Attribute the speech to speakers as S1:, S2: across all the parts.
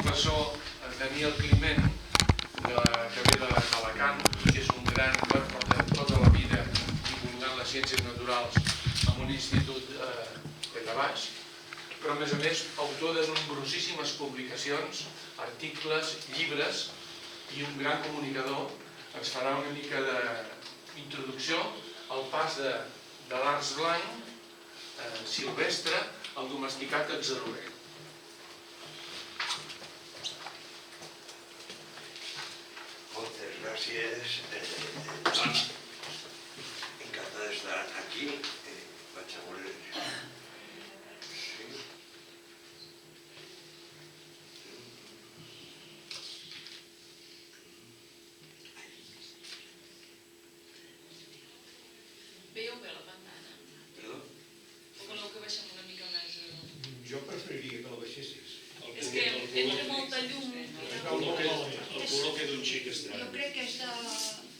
S1: professor Daniel Climent, que ve d'Alacant, que és un gran que porta tota la vida divulgant les ciències naturals en un institut de baix, però a més autor de nombrosíssimes publicacions, articles, llibres i un gran comunicador. Ens farà una mica d'introducció al pas de l'arç blanc silvestre al domesticat atzaroler.
S2: Moltes gràcies. Encantat d'estar aquí. Vaig a veure...
S3: Veieu bé la pantalla?
S2: Perdó?
S3: O voleu que baixem una mica més?
S4: Jo preferiria que la baixessis.
S3: És que entra molta llum.
S4: El color queda un xic estrany.
S5: Jo crec que és de...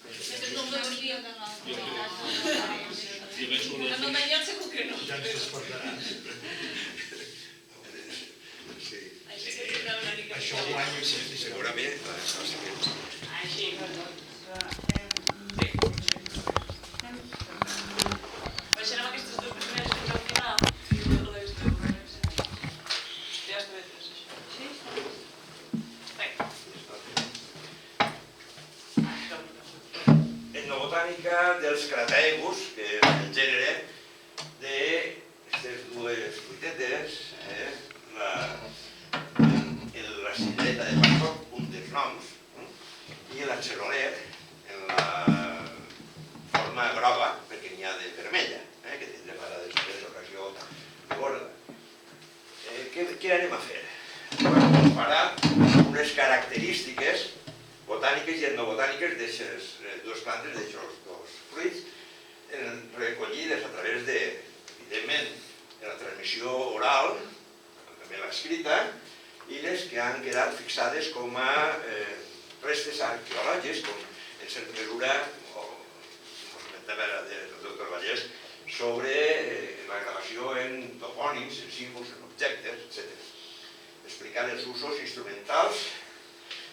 S3: És de tot el dia de
S4: Jo penso que
S3: la Montanyol segur que no.
S4: ja ens despertarà.
S2: Sí.
S3: Així que tindrà una mica
S4: Això guanya que
S2: Segurament.
S3: Així. Baixarem aquestes dues primeres fins al final. Ja està bé, això.
S5: Sí?
S2: Etnobotànica dels cratèigus, que és el gènere d'aquestes dues fruitetes, la cirereta de pastor, un dels noms, i l'atzaroler en la forma groga, perquè n'hi ha de vermella, que tindrem ara després ocasió de veure. Què anem a fer? Vam comparar unes característiques botàniques i etnobotàniques d'aquestes dues plantes, d'aquests dos fruits, recollides a través de, evidentment, de la transmissió oral, també l'escrita, i les que han quedat fixades com a restes arqueològics, com en certa mesura, com comentava el doctor Vallès, sobre la gravació en topònims, en símbols, en objectes, etc. Explicant els usos instrumentals,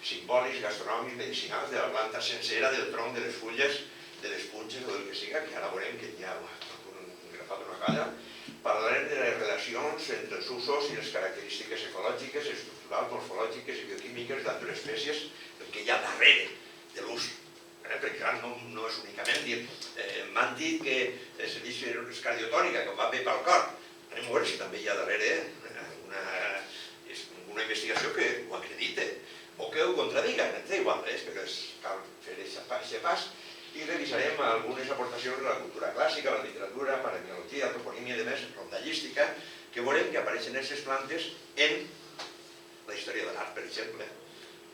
S2: simbòlics, gastronòmics, medicinals de la planta sencera, del tronc, de les fulles, de les punxes o del que siga, que ara veurem que hi ha grafat una calla. Parlarem de les relacions entre els usos i les característiques ecològiques, estructurals, morfològiques i bioquímiques d'altres espècies, el que hi ha darrere de l'ús. Perquè clar, no és únicament dir, m'han dit que serveix és cardiotònica, que va bé pel cor. Anem a veure si també hi ha darrere una investigació que ho acredita o que ho contradiga, és igual, però cal fer aquest pas. I revisarem algunes aportacions de la cultura clàssica, la literatura, paraemiologia, toponímia i demés, rondallística, que veurem que apareixen aquestes plantes en la història de l'art, per exemple,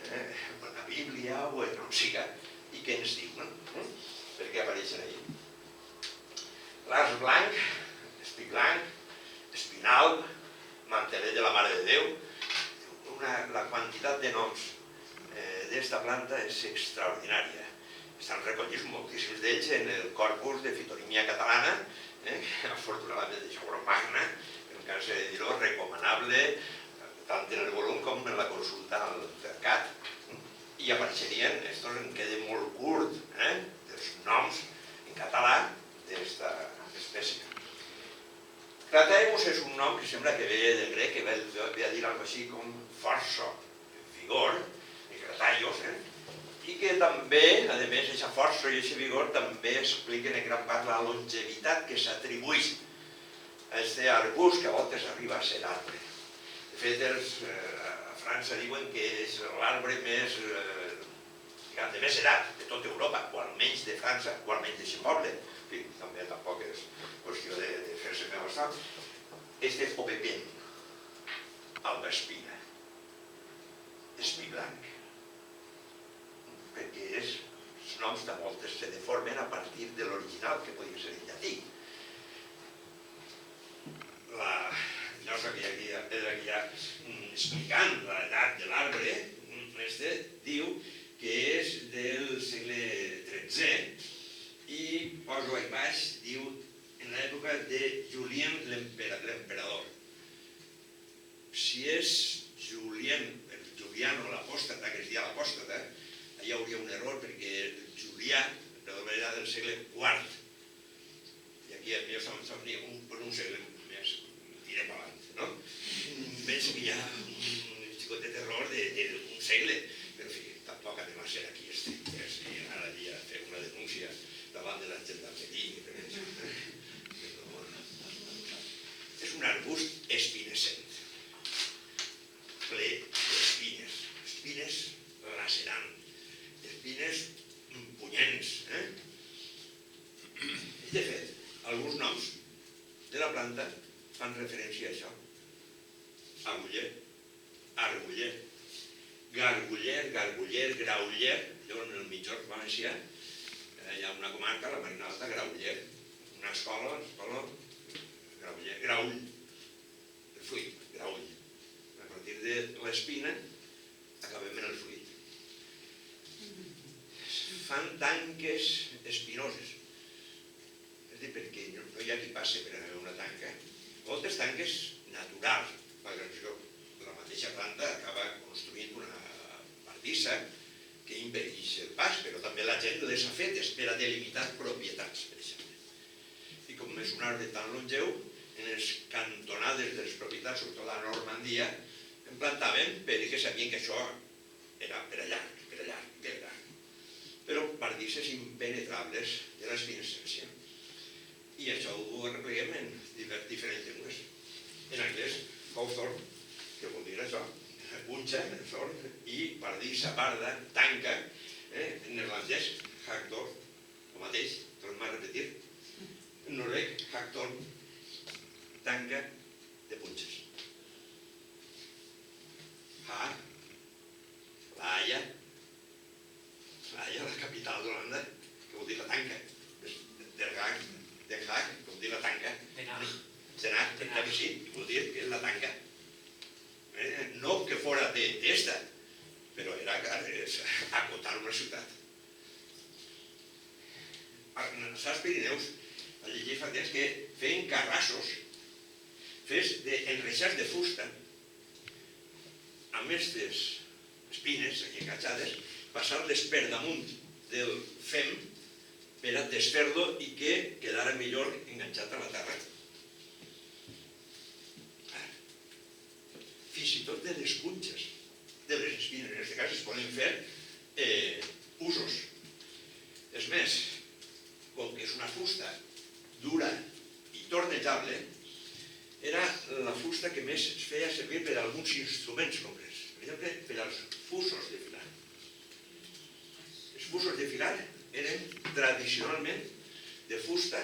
S2: en la Bíblia o en on siga, i què ens diuen, per què apareixen allà. L'arç blanc, espic blanc, espinal, mantelell de la Mare de Déu, la quantitat de noms d'esta planta és extraordinària. Estan recollits moltíssims d'ells en el corpus de fitonímia catalana, afortunadament de Jaume Magna, en cas de dir-ho, recomanable tant en el volum com en la consulta al mercat. I apareixerien, estos en queda molt curt, dels noms en català d'esta espècie. Cratèigus és un nom que sembla que ve del grec, que ve a dir alguna cosa així com força, vigor, i crataios, i que també, a més, aquesta força i aquest vigor també expliquen en gran part la longevitat que s'atribueix a aquest arbust que a voltes arriba a ser arbre. De fet, a França diuen que és l'arbre més, de més edat de tota Europa, o almenys de França, o almenys d'aquest poble. En fi, també tampoc és qüestió de fer-se més bastant. Este Aubépine, alba espina, espí blanc, perquè els noms de moltes se deformen a partir de l'original, que podria ser en llatí. La llosa que hi ha aquí, la pedra que hi ha explicant l'edat de l'arbre, diu que és del segle XIII i poso ahí baix, diu, en l'època de Julien l'emperador. Si és Julien, el Juliano l'apòstata, que es deia l'apòstata, hi hauria un error perquè Julià, de la manera del segle IV, i aquí a mi per un segle més, tirem avant, no? Penso que hi ha un xicotet error d'un segle, però en fi, tampoc anem a ser aquí estrictes i anar allí a fer una denúncia davant de la gendarmeria. És un arbust espinescent, ple d'espines, espines lacerant, espines punyents. De fet, alguns noms de la planta fan referència a això. Aguller, arguller, garguller, garguller, grauller, allò en el mitjorn valencià, hi ha una comarca, la Marina Alta, Grauller, una escola, Grauller, graull, el fruit, graull. A partir de l'espina acabem en el fruit. Fan tanques espinoses. És a dir, perquè no hi ha qui passe per a una tanca. Moltes tanques naturals. La mateixa planta acaba construint una bardissa que impedeix el pas, però també la gent les ha fetes per a delimitar propietats, per exemple. I com és un arbre tan longeu, en les cantonades de les propietats, sobretot a la Normandia, en plantaven perquè sabien que això era per allà, per allà. Però bardisses impenetrables de l'espinescència. I això ho arrepleguem en diferents llengües. En anglès, hawthorn, que vol dir això, punxa, thorn, i bardissa, barda, tanca. En neerlandès, hagdorn, el mateix, tornem a repetir. En noruec, hagdorn, tanca de punxes. Haag, La Haia, la capital d'Holanda, que vol dir la tanca. Den Haag, que vol dir la tanca. Den Haag, que sí, que vol dir que és la tanca. No que fora d'esta, però era acotar una ciutat. Als Pirineus, a llegir fa temps que feien carrassos fets d'enreixats de fusta amb aquestes espines aquí enganxades, passar-les per damunt del fem per a desfer-lo i que quedara millor enganxat a la terra. Fins i tot de les punxes de les espines, en aquest cas, es poden fer usos. És més, com que és una fusta dura i tornejable, era la fusta que més es feia servir per a alguns instruments concrets. Per exemple, per als fusos de filar. Els fusos de filar eren tradicionalment de fusta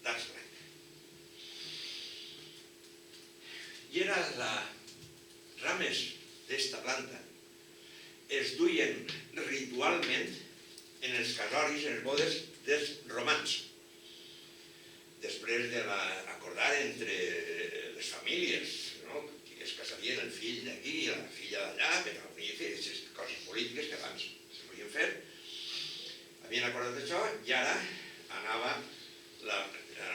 S2: d'arç blanc. I les rames d'esta planta es duien ritualment en els casoris, en les bodes dels romans. Després de l'acordar entre les famílies, que es casarien el fill d'aquí i la filla d'allà, per a unir aquestes coses polítiques que abans es volien fer, havien acordat això i ara anava la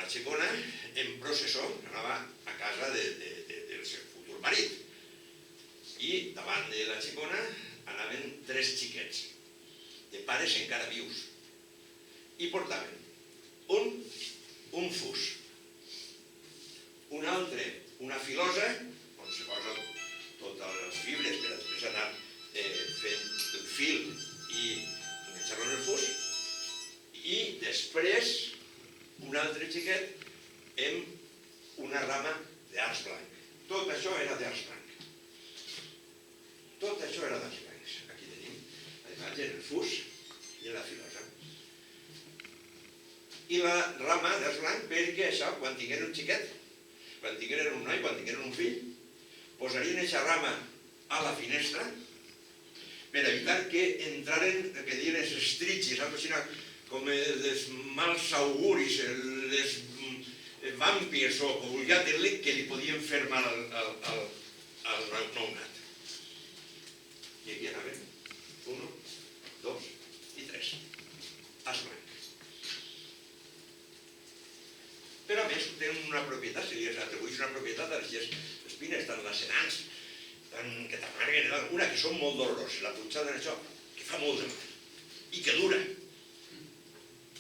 S2: xicona en processó, anava a casa del seu futur marit. I davant de la xicona anaven 3 xiquets, de pares encara vius, i portaven un fus, un altre, una filosa, on se posen totes les fibres per a després anar fent el fil i enganxar-lo en el fus, i després un altre xiquet amb una rama d'arç blanc. Tot això era d'arç blanc. Tot això era d'arç blanc. Aquí tenim la imatge en el fus i en la filosa. I la rama d'arç blanc perquè això, quan tingueren un xiquet, quan tingueren un noi, quan tingueren un fill, posarien aquesta rama a la finestra per evitar que entraren, que dien els estritxis, com els mals auguris, els vampirs o vulgar dir-li que li podien fer mal al nounat. I aquí anaven 1, 2 i 3. Arç blanc. Però a més tenen una propietat, si li atribuïs una propietat a les espines tan lacerants, que t'amarguen una que són molt doloroses, la punxada en això, que fa molt de mal, i que dura,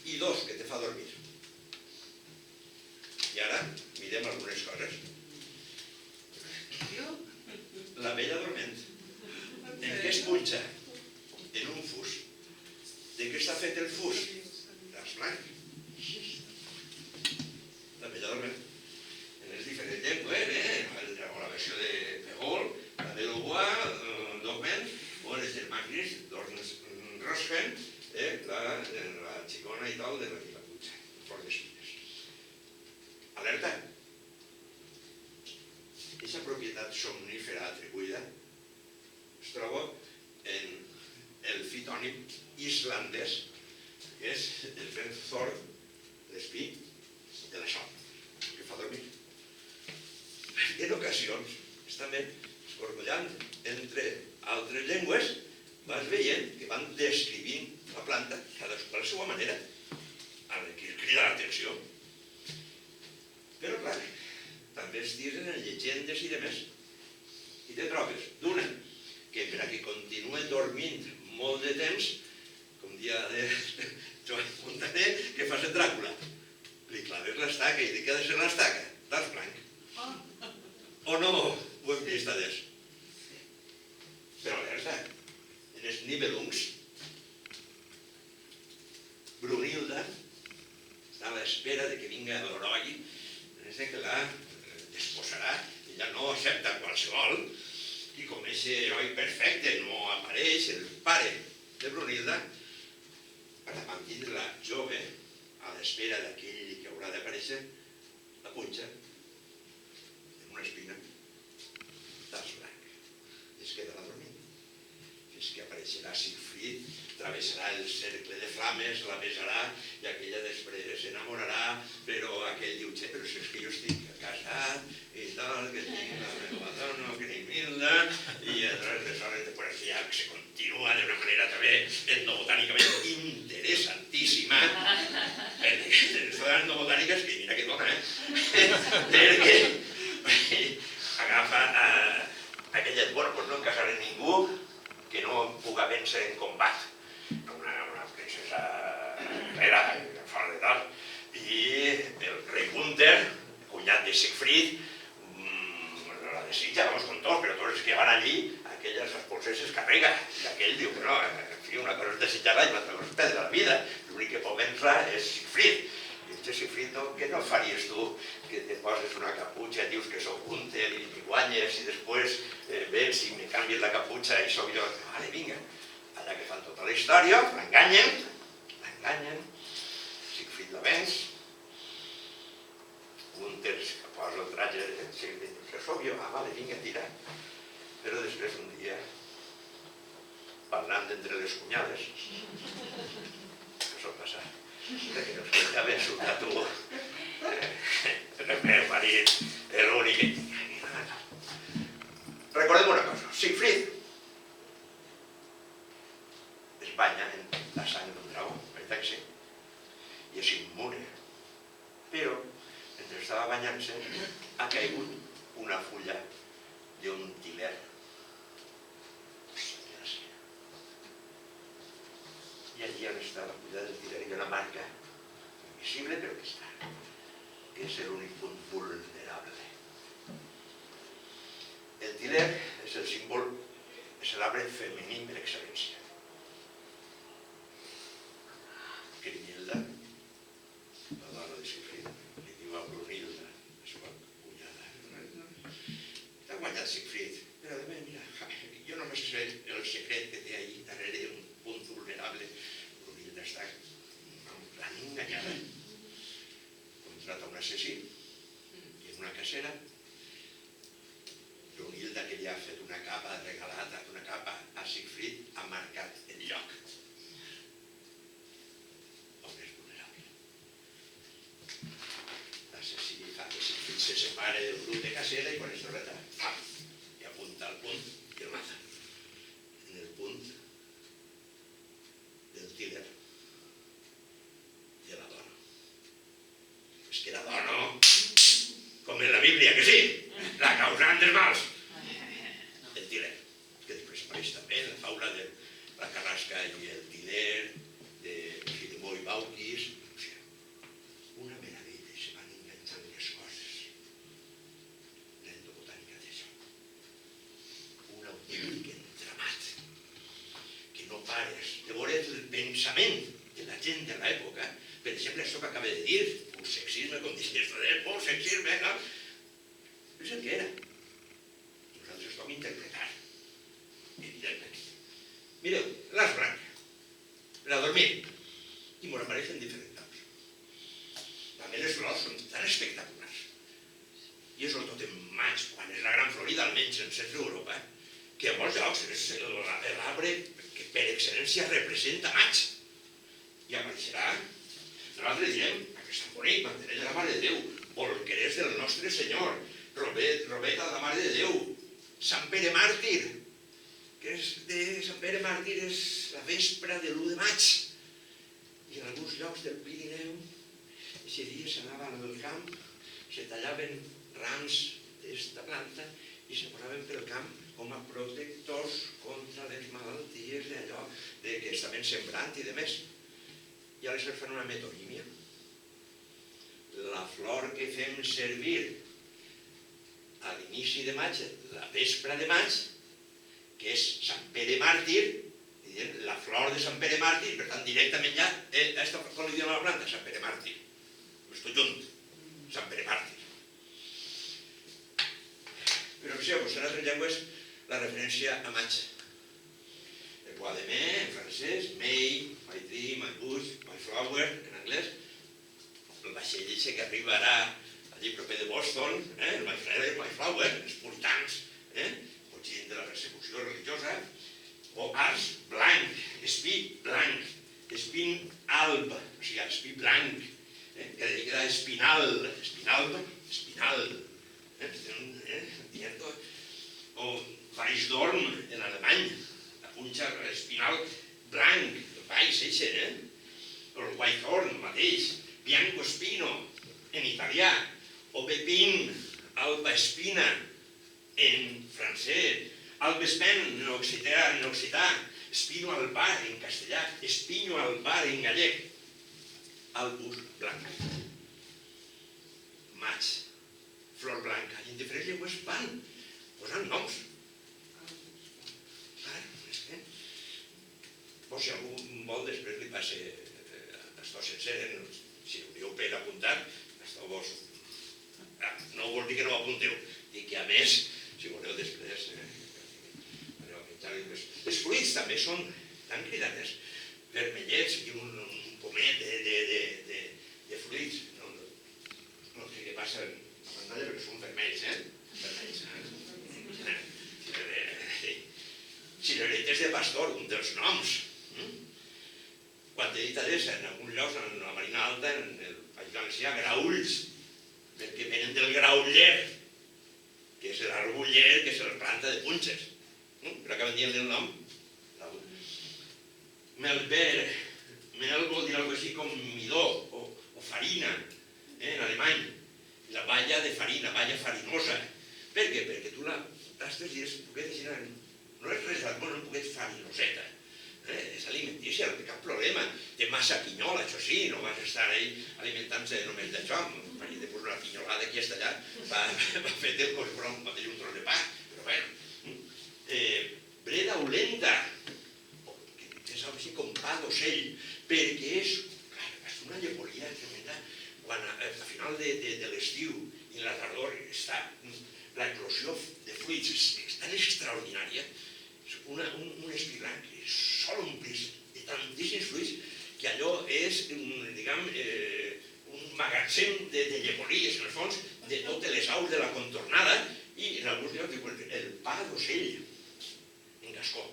S2: i dos, que te fa dormir. I ara mirem algunes coses. La vella dorment. En què es punxa? En un fus. De què està fet el fus? D'arç blanc. La vella dorment. En les diferents llengües, o la versió de Pegol, la de l'Uguà, dorment, o les germànies, Rosgen, la xicona i tal, de la punxa, flor d'espines. Alerta! Aquesta propietat somnífera atribuïda es troba en el fitònim islandès, que és el benthorn, l'espí de la son, que fa dormir. En ocasions, també escorcollant entre altres llengües, vas veient que van descrivint la planta, cadascú a la seva manera, a la que crida l'atenció. Però, clar, també es tiren en llegendes i demés. I te trobes d'una que per a que continue dormint molt de temps, com dia de Joan Montaner, que fas en Dràcula. Li claves l'estaca i li quedes en l'estaca, d'arç blanc. O no ho hem vist adés? Però alerta, en els Nibelungs, Brunilda està a l'espera de que vinga l'heroi, que la desposarà, ella no accepta qualsevol, i com aquest heroi perfecte no apareix, el pare de Brunilda, per a mantenir-la jove, a l'espera d'aquell que haurà d'aparèixer, la punxa en una espina d'arç blanc. I es queda la dormint. Fins que apareixerà Siegfried, travessarà el cercle de flames, la besarà, i aquella després s'enamorarà, però aquell diu, però si és que jo estic casat, i tal, que tinc la meva dona, Grimilda, i aleshores després ja se continua d'una manera també etnobotànicament interessantíssima. Les dones etnobotàniques, que mira que dona, perquè agafa aquella, bueno, doncs no em casaré ningú que no em puga vèncer en combat. Una princesa guerrera, fora de tal. I el rei Gunther, cunyat de Siegfried, la desitja, vamos con tots, però tots els que van allí, aquelles espolses es carrega. I aquell diu, no, en fi, una cosa és desitjar-la i l'altra cosa és perdre la vida. L'únic que pot vèncer és Siegfried. I dice Siegfried, què no faries tu? Que te poses una caputxa, dius que sóc Gunther i guanyes i després vens i me canvies la caputxa i sóc jo. Vale, vinga. Allà que fan tota la història, l'enganyen, Siegfried la venç, Gunther que posa el tratge, que sóc jo, vale, vinga, tira. Però després un dia, parlant entre les cunyades, què sol passar? Que no es pot haver insultat tu, el meu marit, l'únic. Recordem una cosa, Siegfried es banya en la sang d'un dragó, veritat que sí, i és immune. Però, mentre estava banyant-se, ha caigut una fulla d'un tiler. I allí on està la fulla del tiler hi ha una marca invisible, però que està, que és l'únic punt vulnerable. El tiler és el símbol, és l'arbre femení per excel·lència. Grimilda, la dona de Siegfried, li diu a Brunilda, la seva cunyada, t'ha guanyat Siegfried, però a més, mira, jo només sé el secret que té ahí darrere un punt vulnerable. Brunilda està tan enganyada. Contrata un assassí i en una cacera Brunilda, que li ha fet una capa regalada, una capa a Siegfried, ha marcat el lloc on és vulnerable. L'assassí fa que Siegfried se separe del grup de cacera i quan es torreta, i apunta al punt i el mata. En el punt del tiler de la dona. És que la dona, com en la Bíblia, que sí, la causant dels mals. El tiler, que després obra de la Carrasca i el Tiner, de Filemó i Bauquis. O sigui, una meravella, se van inventant les coses. L'endobotànica d'això. Un autèntic entramat que no pares de veure el pensament de la gent de l'època. Per exemple, això que acaba de dir, un sexisme, com dius, un sexisme, no? És el que era. Nosaltres es vam interpretar, evidentment. Mireu, l'as blanca, per a dormir, i mos apareixen diferents noms. També les flors són tan espectaculars. I és sobretot en maig, quan és la gran florida, almenys en centre d'Europa, que a molts llocs és l'arbre que per excel·lència representa maig. I apareixerà, nosaltres direm, aquest Sant Bonic, manteneix la Mare de Déu, bolquerers del nostre Senyor, robeta de la Mare de Déu, Sant Pere Màrtir, que és de Sant Pere Màrtir és la vespra de l'1 de maig. I en alguns llocs del Pirineu, aquest dia s'anava al camp, se tallaven rams d'esta planta i se posaven pel camp com a protectors contra les malalties d'allò, que estaven sembrant i de més. I ara se'ls fan una metonímia. La flor que fem servir a l'inici de maig, la vespra de maig, que és Sant Pere Màrtir, la flor de Sant Pere Màrtir, per tant, directament ja, com li diuen a la planta? Sant Pere Màrtir. Estic junt. Sant Pere Màrtir. Però fixeu-vos, en altres llengües, la referència a maig. El bois de mai, en francès, May, my tree, my bush, my flower, en anglès. El vaixell que arriba ara allí proper de Boston, el my flower, my flower, els puritans, fugint de la persecució religiosa. O ars blanc, espí blanc, espín alb, o sigui, espí blanc, que era espinal, espinal, o Weissdorn en alemany, la punxa espinal blanc, el Weiss, o el Whitehorn, el mateix, Bianco Spino, en italià, o Pepin, Alba Espina, en francès, Albespen, en occità, Espino albar, en castellà, Espino albar, en gallec, Albus blanc, maig, flor blanca, i en diferents llengües van posant noms. Si algú vol, després li passe esto sencer, si ho diu per apuntar, no vol dir que no ho apunteu, i que a més, si voleu després, aneu a menjar. Els fruits també són tan cridades, vermellets i un pomet de fruits. No sé què passa a la pantalla, perquè són vermells, vermells. Cireretes de pastor, un dels noms. Quan he dit adés, en alguns llocs, en la Marina Alta, en el País Valencià, graulls, perquè venen del grauller, que és l'arbuller que se planta de punxes. Però acaben dient el nom. Melber, mel vol dir alguna cosa així com midó o farina, en alemany. La balla de farina, balla farinosa. Per què? Perquè tu la tastes i és un poquet així, no és res del món, un poquet farinoseta. És alimentícia, no té cap problema. Té massa pinyola, això sí, no vas estar ahí alimentant-se només d'això. M'he de posar una pinyolada aquí hasta allà, va fer-te com si fos un tros de pa. Però bueno, breda olenta, que és així com pa d'ocell, perquè és una llepolia tremenda quan a final de l'estiu i la tardor està l'eclosió de fruits és tan extraordinària. Un espí blanc que sol omplir de tantíssims fruits que allò és, diguem, un magatzem de llepolies, en el fons, de totes les aus de la contornada i en alguns llocs diuen el pa d'ocell, en gascó.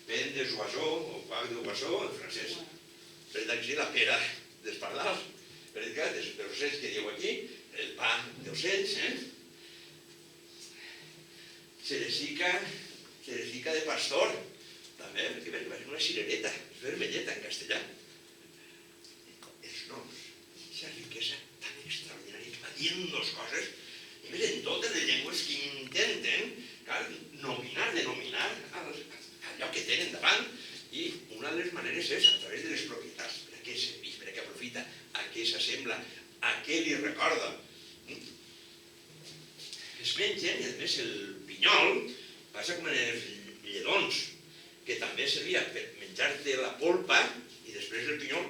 S2: Pen de Joisot, o pa d'Oissot, en francès. Per d'aquí la pera dels pardals, per d'aquí dels ocells que diu aquí, el pa d'ocells, ceresica de pastor, també, perquè és una cirereta, és vermelleta en castellà. Els noms, aquesta riquesa tan extraordinària que va dient dos coses, i més en totes les llengües que intenten nominar denominar allò que tenen davant i una de les maneres és a través de les propietats. Per a què serveix, per a què aprofita, a què s'assembla, a què li recorda. Es mengen, i a més el pinyol passa com en els lledons, que també servia per menjar-te la polpa i després el pinyol,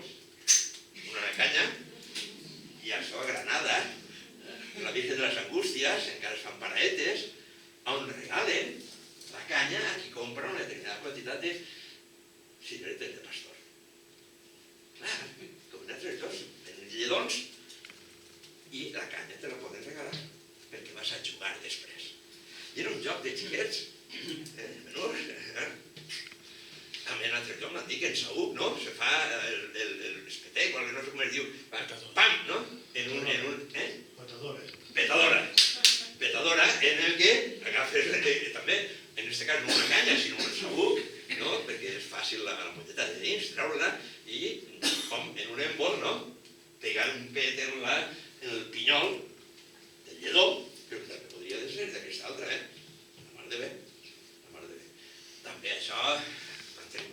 S2: una canya, i això a Granada, la Virgen de les Angústias, encara es fan paraetes, on regalen la canya a qui compra una determinada quantitat de cireretes de pastor. Clar, com nosaltres dos, tenen lledons, i la canya te la poden regalar perquè vas a jugar després. I era un joc de xiquets, menors, també en altre lloc m'han dit que en Saúl, no? Se fa l'espetec, o no sé com es diu, pam, no? En un,
S4: Petadora.
S2: petadora. Petadora en el que agafes, també, en aquest cas no una canya, sinó un sabuc, no? Perquè és fàcil la molleta de dins, treure-la, i com en un embol, no? Pegar un pet en el pinyol del lledó, però que també podria ser d'aquesta altra, la mar de bé, la mar de bé. També això, van fer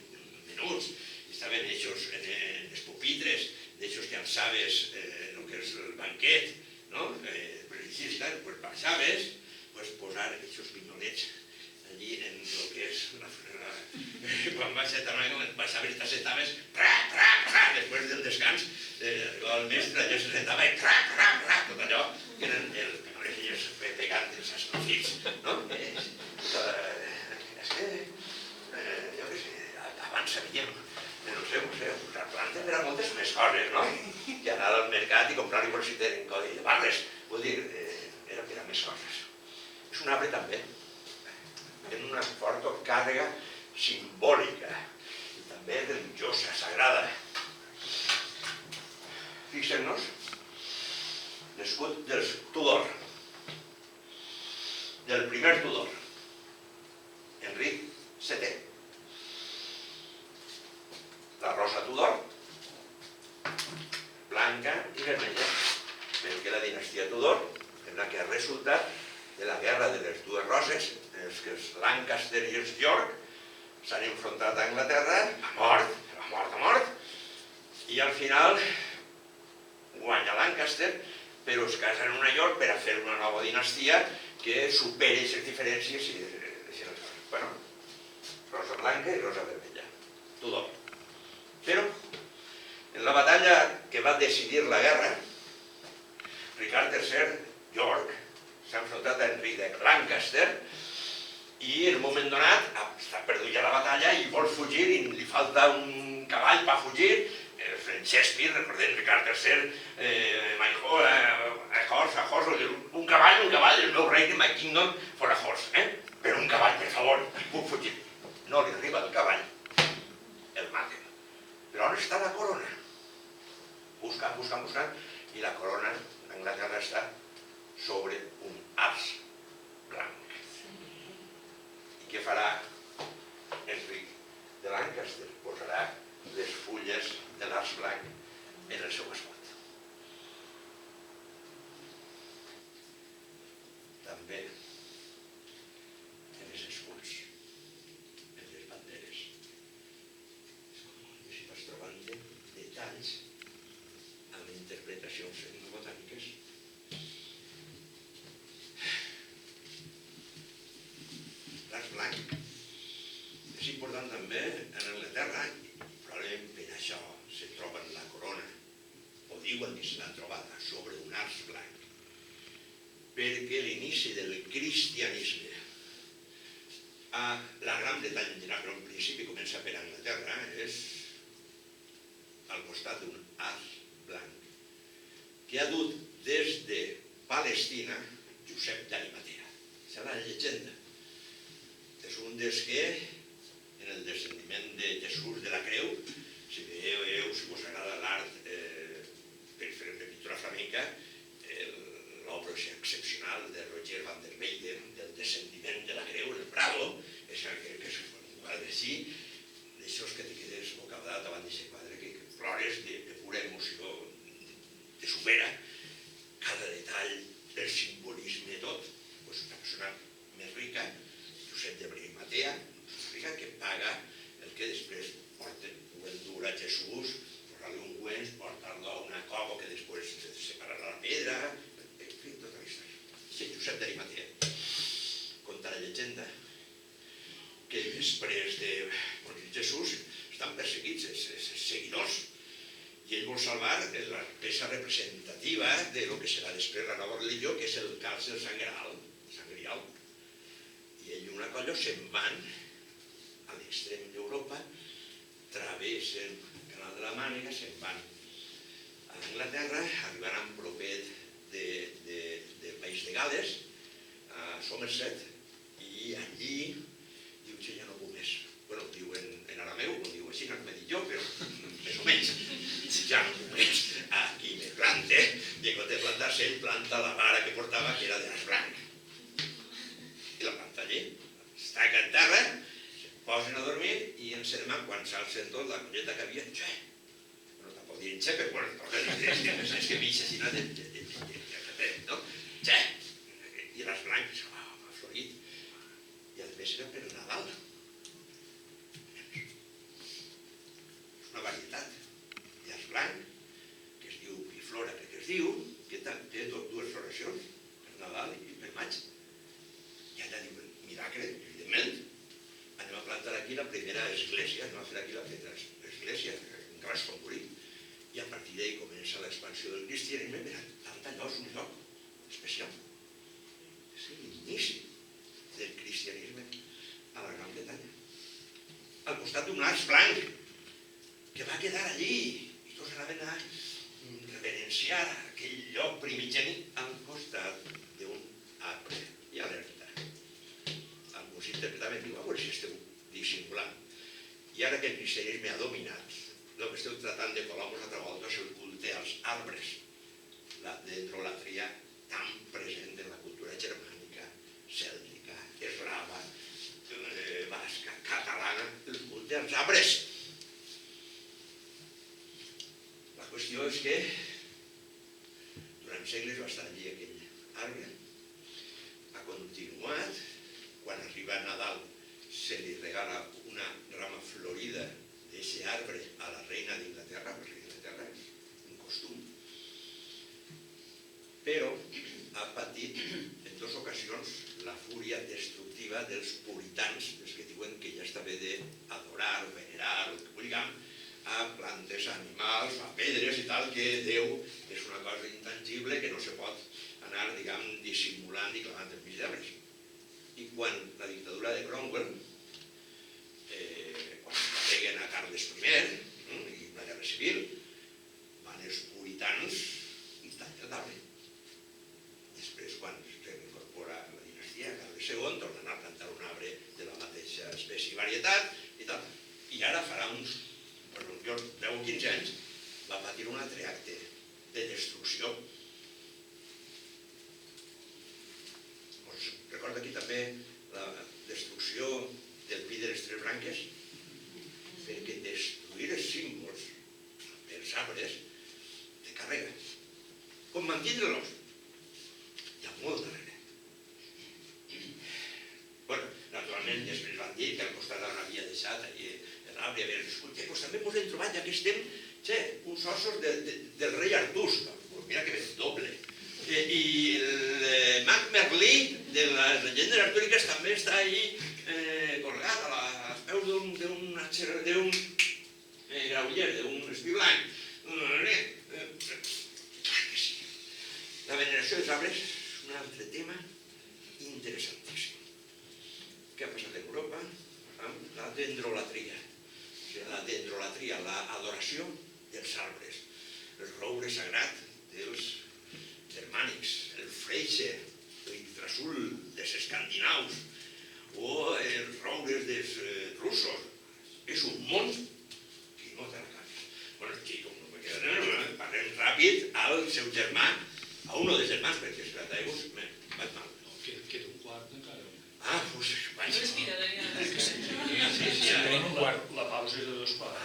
S2: menuts, estaven eixos en els pupitres, d'eixos que alçaves el que és el banquet, no? Però així, doncs baixaves, posar aquests pinyolets allí en el que és quan baixaves i t'assetaves, després del descans, el mestre allò se sentava i tot allò que eren els pinyolets pegant els escofits, no? És que, jo què sé, abans sabíem, no sé, comprar plantes per a moltes més coses, no? Que anar al mercat i comprar-hi per si tenen codi de barres, vull dir, era per a més coses. És un arbre també, en una forta càrrega simbòlica i també religiosa, sagrada. Fixem-nos, l'escut dels Tudor, del primer Tudor, Enric VII. La rosa Tudor, blanca i vermella, perquè la dinastia Tudor és la que ha resultat de la guerra de les dues roses, els que els Lancaster i els York s'han enfrontat a Anglaterra a mort, i al final guanya Lancaster, però es casen en una York per a fer una nova dinastia que superi aquestes diferències i deixen les coses. Bueno, rosa blanca i rosa vermella, Tudor. Però, en la batalla que va decidir la guerra, Ricard III, York, s'ha enfrontat a Enric de Lancaster i en un moment donat està perdut ja la batalla i vol fugir i li falta un cavall per fugir. Shakespeare, recordem Ricard III, a horse, un cavall, el meu regne, my kingdom for a horse, però un cavall, per favor, puc fugir. No li arriba el cavall, el maten. Però on està la corona? Buscant, i la corona d'Anglaterra està sobre un arç blanc. I què farà Enric de Lancaster? Posarà les fulles de l'arç blanc en el seu escut. També en els escuts, en les banderes, i si vas trobant detalls amb interpretacions etnobotàniques. L'arç blanc és important també en Anglaterra, i probablement per això se troba en la corona, o diuen que se l'han trobat sobre un arç blanc, perquè l'inici del cristianisme a la Gran Bretanya, però en principi comença per Anglaterra, és al costat d'un arç blanc, que ha dut des de Palestina Josep d'Arimatea. És la llegenda. És un dels que, en el descendiment de Jesús de la Creu, si veieu, si us agrada l'art per fer de pintura flamenca, l'obra excepcional de Roger van der Weyden, del descendiment de la Creu, el Prado, és un quadre així, d'aixòs que te quedes bocabadat davant d'aquest quadre, que plores de pura emoció, te supera cada detall, el simbolisme, tot. Una persona més rica, Josep de Arimatea, cura Jesús, posar-li ungüents, portar-lo a una cova que després separarà la pedra, en fi, tota la història. Sí, Josep d'Arimatea conta la llegenda que després de morir Jesús estan perseguits els seguidors i ell vol salvar la peça representativa de lo que serà després la nova religió, que és el calç del Sant Grial. I ell i una colla se'n van a l'extrem d'Europa, travessen el canal de la Mànega, se'n van a Anglaterra, arribaran propet del país de Gales, a Somerset, i allí diu que ja no puc més. Bueno, ho diu en arameu, ho diu així, no m'he dit jo, però més o menys. Ja no puc més. Aquí me plante, i en compte de plantar-se, ell planta la vara que portava, que era d'as blanc. I la planta allí, es taca en terra, se posen a dormir i en Sermà, quan s'alcen tot, la colleta que havia, xe! No tampoc dirien xe, però bueno, és que bixa així, no? Xe! I l'as blanc, ha florit. I a més era per Nadal. És una varietat. L'as blanc, que es diu biflora, que es diu, que té dues floracions, per Nadal i per maig. I allà diuen, miracle, evidentment, anem a plantar aquí la primera església, anem a fer aquí la primera església, un Glaston Bury, i a partir d'ahí comença l'expansió del cristianisme, però tant allò és un lloc especial. És l'inici del cristianisme a la Gran Bretanya. Al costat d'un arç blanc, que va quedar allí, i tots anaven a reverenciar aquell lloc primigeni al costat d'un arbre. I alerta. Alguns interpretaven, diu, a veure si esteu dissimulant. I ara que el cristianisme ha dominat, el que esteu tratant de colar-vos altra volta és el culte als arbres, la dendrolatria tan present en la cultura germànica, cèltica, eslava, basca, catalana, el culte als arbres. La qüestió és que durant segles va estar allí aquell arbre, ha continuat, quan arriba Nadal se li regala una rama florida d'aquest arbre a la reina d'Inglaterra, perquè l'Inglaterra és un costum, però ha patit en dues ocasions la fúria destructiva dels puritans, els que diuen que ja està bé d'adorar, venerar, el que vulguem, a plantes, a animals, a pedres i tal, que Déu és una cosa intangible que no se pot anar, diguem, dissimulant i clavant en mig d'arbres. I quan la dictadura de Cromwell, quan peguen a Carles I i la guerra civil, van els puritans i tallen l'arbre. Després, quan es reincorpora la dinastia, Carles II, tornen a plantar un arbre de la mateixa espècie i varietat i tal. I ara farà uns 10 o 15 anys va patir un altre acte de destrucció. Us recordo aquí també la destrucció del pi de les tres branques, perquè destruir els símbols dels arbres te carrega. Com mantindre-los? Hi ha molt darrere. Bueno, naturalment, després van dir que al costat on havia deixat l'arbre, a veure, escolta, doncs també ens hem trobat, ja que estem, uns ossos del rei Artús. Mira que ben doble. I el mag Merlí de les llegendes artúriques també està ahí colgat als peus d'un grauller, d'un espí blanc. La veneració dels arbres és un altre tema interessantíssim. Què ha passat en Europa amb la dendrolatria? La dendrolatria, l'adoració dels arbres, el roure sagrat dels germànics, el freixe, l'Yggdrasil dels escandinaus o els roures dels russos. És un món que no té la cara. Bueno, aquí, com no me queda, parlem ràpid al seu germà, a un dels germans, perquè es tracta-vos, vaig mal.
S4: Queda un quart encara.
S2: Ah, doncs vaig mal.
S3: Respira, Daniel.
S2: Sí,
S4: Tenim un quart, la pausa és de 2 quarts.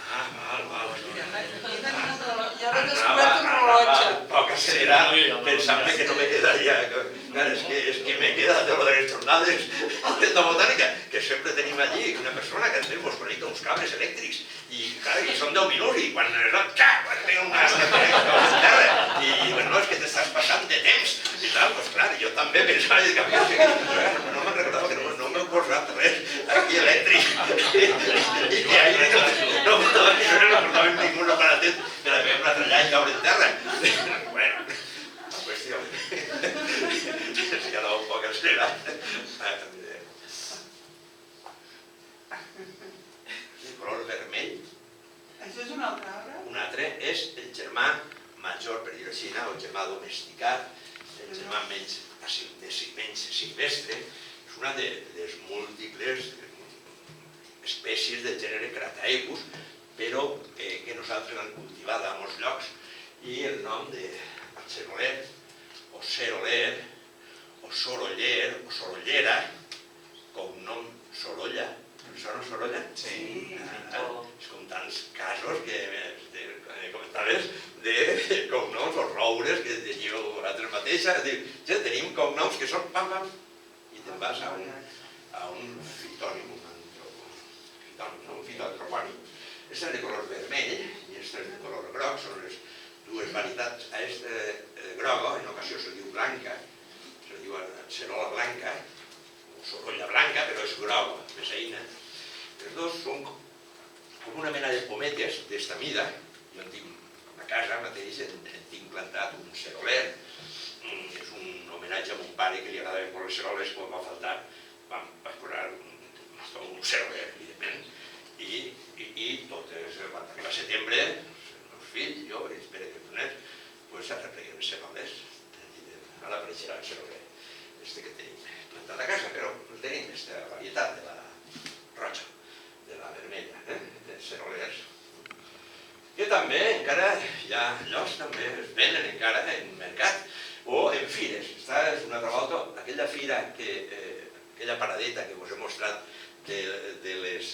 S2: Val.
S5: Ja m'he descobert un rellotge.
S2: Poc accelerat, pensant-me que no me quedaria. Clar, és que m'he quedat de lo de les jornades de botànica, que sempre tenim allí una persona que ens connecta uns cables elèctrics i, clar, són 10 minuts i quan es va, quan pega una terra i, bueno, és que t'estàs passant de temps i tal, doncs clar, jo també pensava que havia seguit, no me'n recordava que no m'he posat res aquí elèctric i que ahir no portàvem ningú aparatet per a fer una trallada i caure en terra. Bueno, la qüestió és que anava un poc accelerat. El color vermell.
S5: Això és un altre arbre?
S2: Un altre és el germà major, per dir-ho així, o el germà domesticat, el germà menys silvestre. És una de les múltiples espècies del gènere Crataegus, però que nosaltres hem cultivat a molts llocs, i el nom de ceroler, o ceroler, o soroller, o sorollera, cognom Sorolla. Us sona Sorolla?
S6: Sí.
S2: És com tants casos que comentaves de cognoms o roures que teniu vosaltres mateixes. Tenim cognoms que són pam, pam, i te'n vas a un fitònim, un fitoantropònim. Aquest és de color vermell i aquest és de color groc, són les dues varietats. Aquest grogo, en ocasió se diu blanca, se diu cerola blanca, o sorolla blanca, però és groga, més eina. Els dos són com una mena de pometes d'esta mida. Jo en tinc a casa mateix, en tinc plantat un ceroler. És un homenatge a mon pare que li agradaven molt les ceroles, quan va faltar vaig posar un ceroler, evidentment. I totes, quan arriba a setembre, els meus fills, jo, i espero que els nets, doncs arrepleguen les ceroles. Ara apareixerà el ceroler, este que tenim plantat a casa, però tenim aquesta varietat de la roja, de la vermella, dels cerolers. Que també encara hi ha llocs, també es venen encara en mercat o en fires. Aquesta és una altra volta, aquella fira, aquella paradeta que us he mostrat de les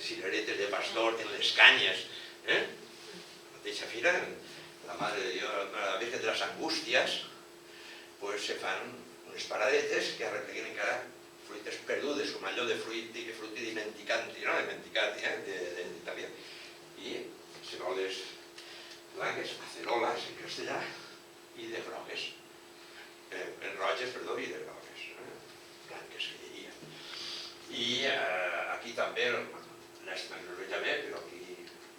S2: cireretes de pastor en les canyes, la mateixa fira, la Mare de Dios, la Virgen de les Angústies, se fan unes paradetes que arrepleguen encara fruites perdudes, com allò de frutti dimenticanti, no? d'Itàlia, i ceroles blanques, aceroles en castellà, i de grogues, roges, perdó, i de grogues, blanques que hi havia. I aquí també, llàstima que no us veig bé, però aquí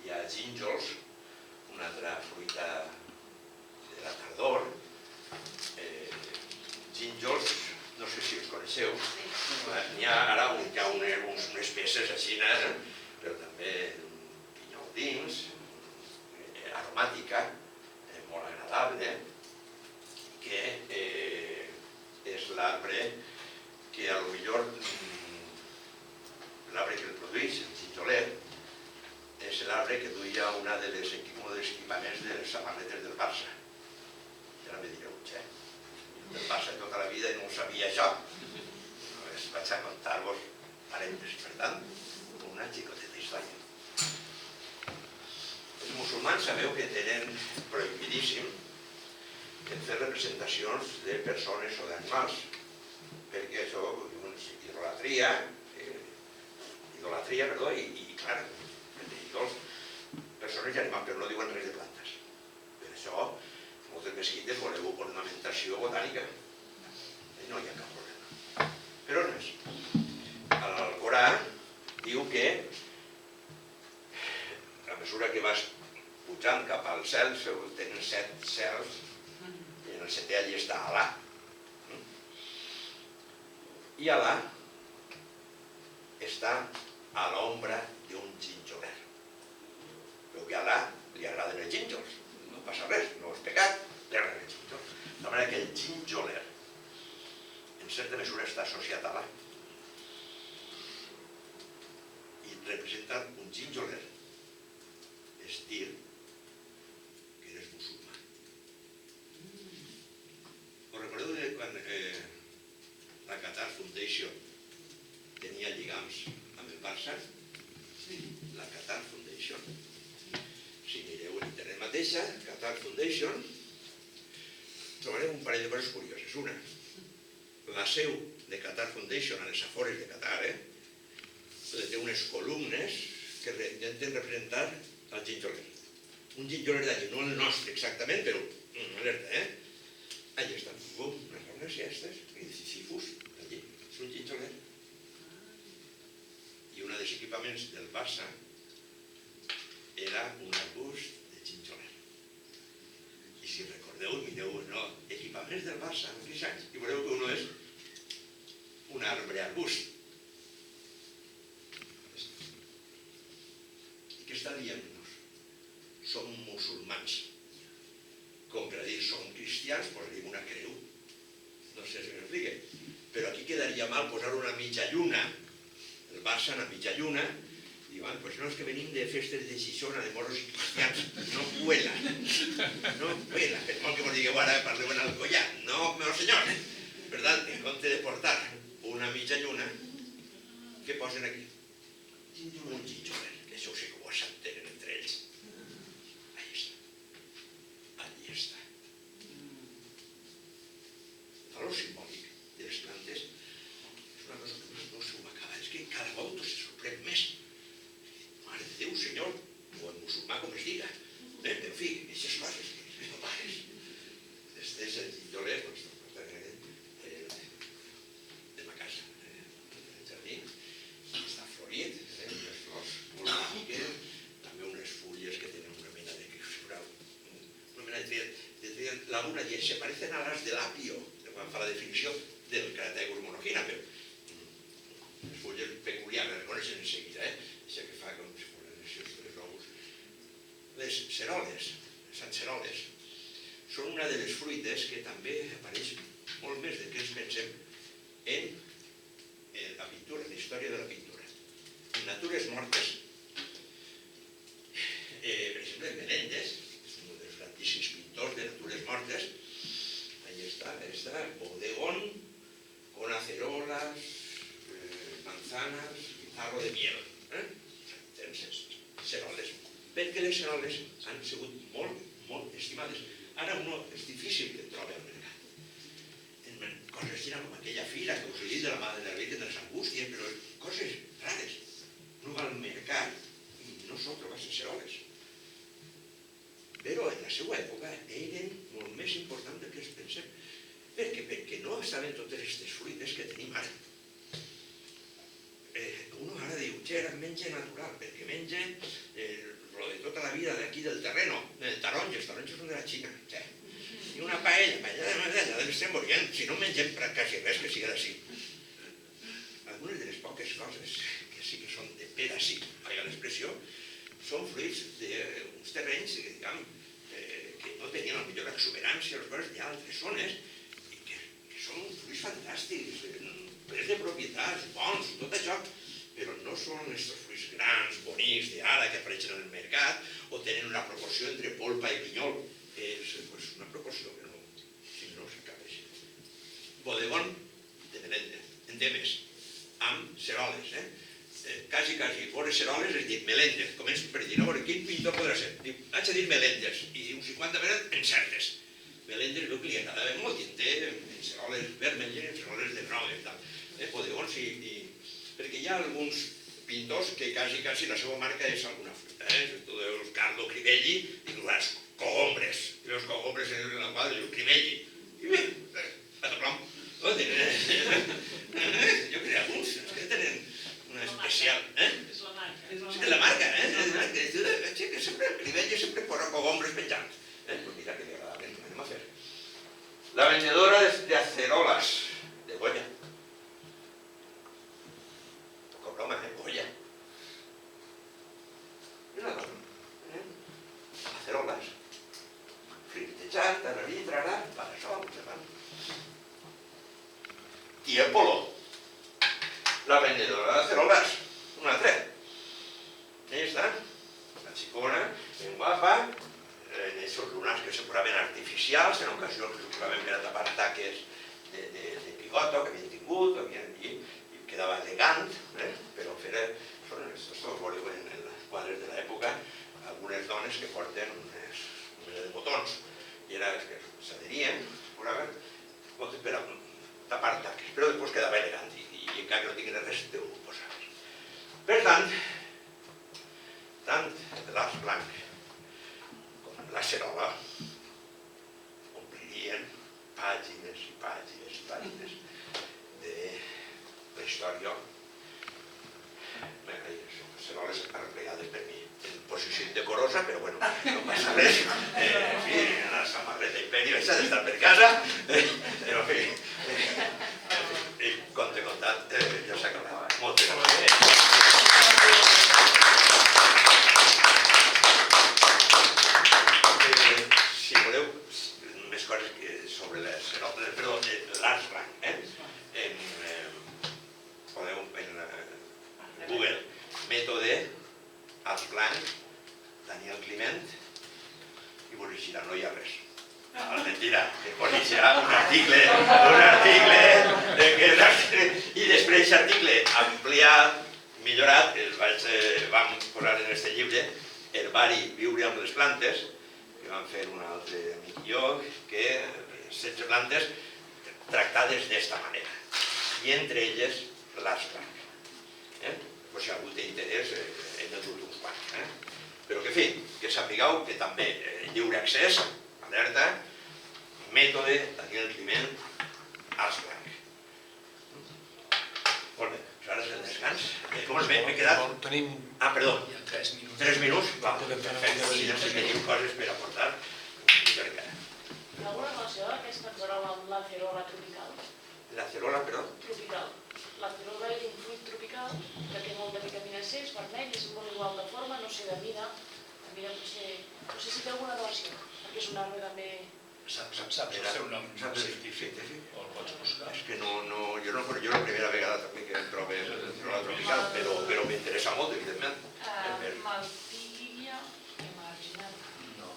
S2: hi ha gínjols, una altra fruita de la tardor. Gínjols, no sé si els coneixeu, n'hi ha ara unes peces així, però també pinyol dins, aromàtica, molt agradable, que és l'arbre que potser l'arbre que el produeix, el ginjoler, és l'arbre que duia un dels equipaments de les samarretes del Barça. Ja no me direu, del Barça tota la vida i no ho sabia això. Vaig a contar-vos parèntesis, per tant, una xicoteta història. Els musulmans sabeu que tenen prohibidíssim fer representacions de persones o d'animals, perquè això és idolatria, i clar, ídols, persones i animals, però no diuen res de plantes. Per això, moltes mesquites voleu ornamentació botànica. No hi ha cap problema. Però no és així. L'Alcorà diu que a mesura que vas pujant cap al cel, tenen 7 cels, i en el 7è allí està Alà. I Alà està a l'ombra d'un ginjoler. Veu que a Alà li agraden els gínjols, no passa res, no és pecat, li agraden els gínjols. De manera que el ginjoler, en certa mesura, està associat a Alà. I representar un ginjoler és dir que eres musulmà. Us recordeu de quan la Qatar Foundation tenia lligams amb el Barça? La Qatar Foundation. Si mireu en internet mateixa, Qatar Foundation, trobareu un parell de coses curioses. Una, la seu de Qatar Foundation a les afores de Qatar té unes columnes que intenten representar el ginjoler. Un ginjoler d'allí, no el nostre exactament, però alerta, Allí estan, unes dones i aquestes, i de Sísifus, allí, és un ginjoler. I un dels equipaments del Barça era un arbust de ginjoler. I si recordeu, mireu, equipaments del Barça en aquells anys, i veureu que uno és un arbre arbust. I què està dient-nos? Som musulmans. Com per a dir, som cristians, posaríem una creu. No sé si m'explique. Però aquí quedaria mal posar una mitja lluna. El Barça, una mitja lluna, i diuen, doncs no, és que venim de festes de Xixona, de moros i cristians. No cuela. No cuela. Per molt que mos digueu ara, parleu en Alcoyà. No, meu senyor. Per tant, en compte de portar una mitja lluna, què posen aquí? Un ginjoler, que això sí que ho s'entenen entre ells. Allí està. El valor simbòlic de les plantes és una cosa que no se m'acaba. És que cada volta se sorprèn més. Mare de Déu, senyor, o en musulmà, com es diga. En fi, aquestes coses, no pares. Este és el ginjoler, doncs, de ma casa, el jardí. Està florit, unes flors molt boniques, també unes fulles que tenen una mena de l'alguna dice, se parecen a las del apio, quan fa la definició del Crategus monogina, però les fulles peculiars, les coneixen en seguida, això que fa com si foren els tres ous. Les ceroles, les anceroles, són una de les fruites que també apareix molt més del que ens pensem en la pintura, en la història de la pintura. En natures mortes, per exemple, Menéndez, uno de los grandísimos pintors de natures mortes, ahí está, bodegón con acerolas, manzanas, tarro de miel, intenses, ceroles. Perquè les ceroles han sigut molt estimades. Ara uno és difícil que trobi al mercat. Tenen coses com aquella fira que us he dit de la Mare de la Virgen de les Angústies, però coses rares. No va al mercat i no sol trobar-se ceroles. Però en la seva època eren molt més importants del que ens pensem. Perquè no estaven totes aquestes fruites que tenim ara. Uno ara diu, era menja natural, perquè menja lo de tota la vida d'aquí del terreno, el taronja, els taronges són de la Xina. I una paella d'allà l'estem morint, si no mengem quasi res que sigui d'ací. Algunes de les poques coses que sí que són de pedací, vaja l'expressió, són fruits d'uns terrenys que no tenien potser l'exuberància o les coses d'altres zones i que són fruits fantàstics, plens de propietats, bons, tot això, però no són aquests fruits grans, bonics, d'ara, que apareixen en el mercat o tenen una proporció entre polpa i pinyol. És una proporció que no s'acaba així. Bodegón de Meléndez, en temes, amb ceroles, quasi, fora ceroles, és dir, Meléndez, començo per dir, no, quin pintor podrà ser? Haig de dir Meléndez, i un 50% encertes. Meléndez veu que li agradava molt, i en té ceroles vermelles, ceroles de groga i tal. Bodegons, perquè hi ha alguns pintors que quasi la seva marca és alguna fruita, el Carlo Crivelli i els cogombres, i els cogombres en el quadre diu Crivelli, i bé, a toplom. Jo crec alguns que tenen una especial...
S3: És la marca.
S2: És la marca, que sempre el Crivelli sempre posa cogombres penjant. Pues mira que li agradaven, anem a fer. La vendedora de acerolas, de Goya. Broma, Goya. I una dona, aceroles, fritejat, tararí, trarà, parasol, Tia Polo, la vendedora de aceroles, una altra. Ahí està, la xicona, ben guapa, en aquests lunars que se posaven artificials, en ocasions que se posaven per a tapar taques de pigoto que havien tingut, i quedava elegant, però són aquests, ho veureu en els quadres de l'època, algunes dones que porten unes de botons, i era que s'adherien, per tapar taques, però després quedava elegant, i encara que no tinguin res, ho posaves. Per tant l'Arç Blanc com la Cerola omplirien pàgines i pàgines i pàgines de la història. Les Ceroles arreplegades per mi en posició indecorosa, però bueno, no passa res. En fi, la samarreta imperi vaig a d'estar per casa, però en fi, conte contat, ja s'ha acabat. Moltes gràcies. Si voleu més coses sobre l'Arç Blanc, podeu en Google mètode Arç Blanc Daniel Climent i vos eixirà, no hi ha res. Mentira, vos eixirà un article i després aquest article ampliat, millorat, vam posar en aquest llibre Herbari, viure amb les plantes, que vam fer un altre amic i jo, que 16 plantes tractades d'esta manera, i entre elles l'Arç Blanc. Si algú té interès, hem de dur uns quants. Però que, en fi, que sapigueu que també lliure accés, alerta, mètode Daniel Climent, Arç Blanc. Molt bé, ara és el descans. Com us veig? M'he quedat...
S1: Tenim...
S2: Ah, perdó.
S4: Hi ha 3 minuts.
S2: 3 minuts? Va, perfecte. Si ja sé que teniu coses per aportar, millor encara.
S3: Hi ha alguna relació d'aquesta acerola amb l'acerola tropical?
S2: L'acerola, perdó?
S3: Tropical. L'acerola és un fruit tropical que té molta vitamina C, és vermell, és molt igual de forma, no sé de mida. De mida potser... No sé si té alguna relació, perquè és un arbre també...
S4: Saps el seu nom científic? O el pots buscar?
S2: És que jo la primera vegada també que em trobo l'acerola tropical, però m'interessa molt, evidentment.
S3: Malpighiya emarginata.
S4: No,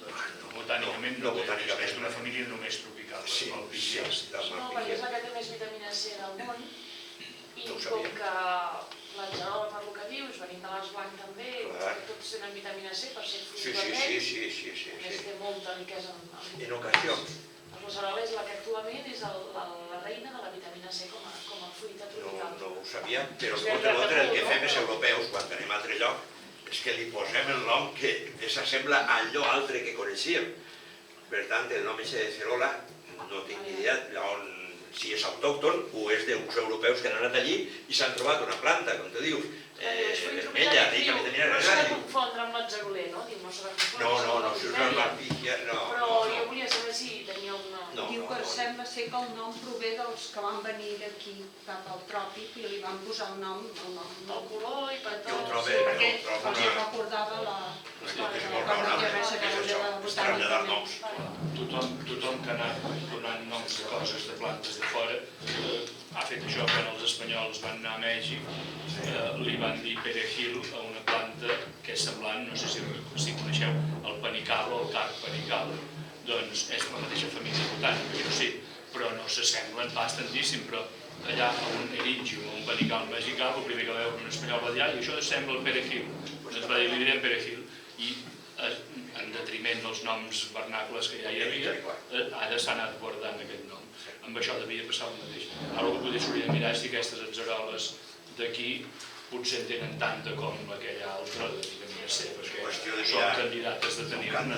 S4: doncs botànicament no. És d'una família només tropical.
S2: Sí,
S3: No, perquè és la que té més vitamina C del món. I com que l'atzerola, per lo que dius, venim de l'Arç Blanc també, tots tenen vitamina C per ser fruit vermell.
S2: Sí.
S3: A més té molta riquesa en...
S2: En ocasions.
S3: L'acerola és la que actualment és la reina de la vitamina C com a fruita tropical.
S2: No ho sabia, però contra el que fem els europeus, quan anem a altre lloc, és que li posem el nom que s'assembla a allò altre que coneixíem. Per tant, el nom de cerola no tinc ni idea si és autòcton o és d'uns europeus que han anat allí i s'han trobat una planta, com tu dius, vermella, rica en vitamina
S3: no s'ha de confondre amb l'atzeroler, no? No s'ha de confondre.
S2: No, si és una malpícia, no.
S3: Però jo volia saber si tenia una...
S5: Diu que sembla ser que el nom prové dels que van venir d'aquí cap al tròpic i li van posar el nom.
S3: El color i per
S2: Jo ho
S3: tot.
S2: trobo,
S5: Perquè els recordava la...
S4: Tothom que ha anat donant noms de coses de plantes de fora ha fet això quan els espanyols van anar a Mèxic, li van dir perejil a una planta que és semblant, no sé si coneixeu, el panical o el carp panical. Doncs és la mateixa família botànica, això sí, però no s'assemblen pas tantíssim, però allà a un eringium o un panical mexicà, el primer que veu un espanyol va dir, i això sembla el perejil, doncs ens va dir, li direm perejil, i en detriment dels noms vernacles que ja hi havia, ara s'ha anat guardant aquest nom. Amb això devia passar el mateix. Ara el que potser s'hauria de mirar és si aquestes atzeroles d'aquí potser en tenen tanta com aquella altra de vitamina C, perquè són candidates de tenir-ne.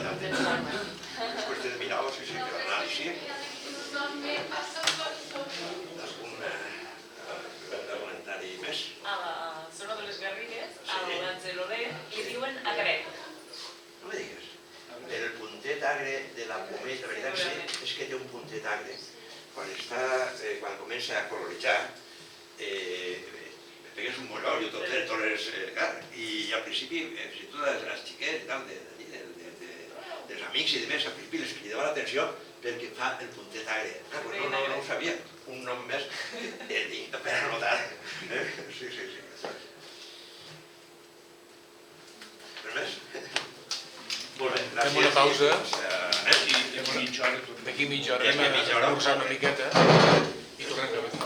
S2: És qüestió de mirar-ho, sí, per l'anàlisi. Algun comentari més?
S3: A la zona de les Garrigues, a l'atzeroler, li diuen agret.
S2: No me digues. El puntet agre de la pometa, la veritat és que té un puntet agre. Quan comença a coloritzar, pegues un mollol i totes les... I al principi, fins i tot els xiquets dels amics i demés, al principi les cridava l'atenció perquè fa el puntet agre. No ho sabia, un nom més per anotar. Sí. Res més? Molt bé, gràcies.
S1: Fem una pausa.
S4: D'aquí mitja hora
S1: D'aquí mitja hora anem a esmorzar una miqueta i tornem a